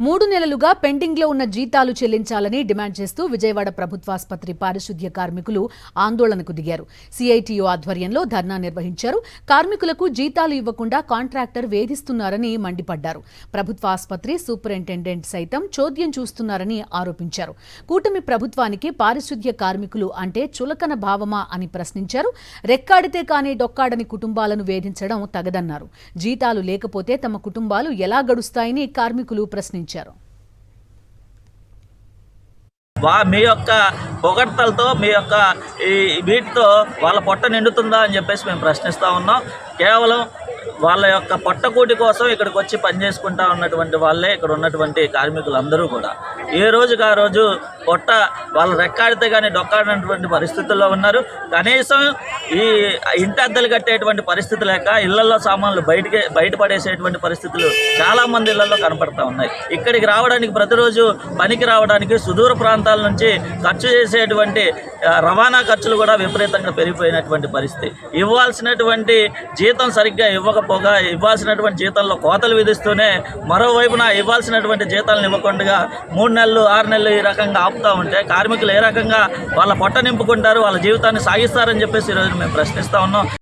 3 నెలలుగా పెండింగ్లో ఉన్న జీతాలు చెల్లించాలని డిమాండ్ చేస్తూ విజయవాడ ప్రభుత్వాసుపత్రి పారిశుద్ధ్య కార్మికులు ఆందోళనకు దిగారు. సిఐటియు ఆధ్వర్యంలో ధర్నా నిర్వహించారు. కార్మికులకు జీతాలు ఇవ్వకుండా కాంట్రాక్టర్ వేధిస్తున్నారని మండిపడ్డారు. ప్రభుత్వాసుపత్రి సూపరింటెండెంట్ సైతం చోద్యం చూస్తున్నారని ఆరోపించారు. కూటమి ప్రభుత్వానికి పారిశుద్ధ్య కార్మికులు అంటే చులకన భావమా అని ప్రశ్నించారు. రెక్కాడితే కానీ డొక్కాడని కుటుంబాలను వేధించడం తగదన్నారు. జీతాలు లేకపోతే తమ కుటుంబాలు ఎలా గడుస్తాయని కార్మికులు ప్రశ్నించారు. మీ యొక్క పొగడ్తలతో మీ యొక్క వీటితో వాళ్ళ పొట్ట నిండుతుందా అని చెప్పేసి మేము ప్రశ్నిస్తూ ఉన్నాం. కేవలం వాళ్ళ యొక్క పొట్టకూటి కోసం ఇక్కడికి వచ్చి పనిచేసుకుంటా ఉన్నటువంటి వాళ్ళే ఇక్కడ ఉన్నటువంటి కార్మికులందరూ కూడా ఏ రోజుకి ఆ రోజు పొట్ట వాళ్ళు రెక్కాడితే కానీ డొక్కాడినటువంటి పరిస్థితుల్లో ఉన్నారు. కనీసం ఈ ఇంటి అద్దెలు కట్టేటువంటి పరిస్థితి లేక ఇళ్లలో సామాన్లు బయటపడేసేటువంటి పరిస్థితులు చాలామంది ఇళ్లలో కనపడతా ఉన్నాయి. ఇక్కడికి రావడానికి ప్రతిరోజు పనికి రావడానికి సుదూర ప్రాంతాల నుంచి ఖర్చు చేసేటువంటి రవాణా ఖర్చులు కూడా విపరీతంగా పెరిగిపోయినటువంటి పరిస్థితి. ఇవ్వాల్సినటువంటి జీతం సరిగ్గా ఇవ్వకపోగా ఇవ్వాల్సినటువంటి జీతంలో కోతలు విధిస్తూనే మరోవైపున ఇవ్వాల్సినటువంటి జీతాలను ఇవ్వకుండా 3 నెలలు 6 నెలలు ఈ రకంగా ఆపుతూ ఉంటే కార్మికులు ఏ రకంగా వాళ్ళ పొట్ట నింపుకుంటారు, వాళ్ళ జీవితాన్ని సాగిస్తారని చెప్పేసి ఈరోజు మేము ప్రశ్నిస్తూ ఉన్నాం.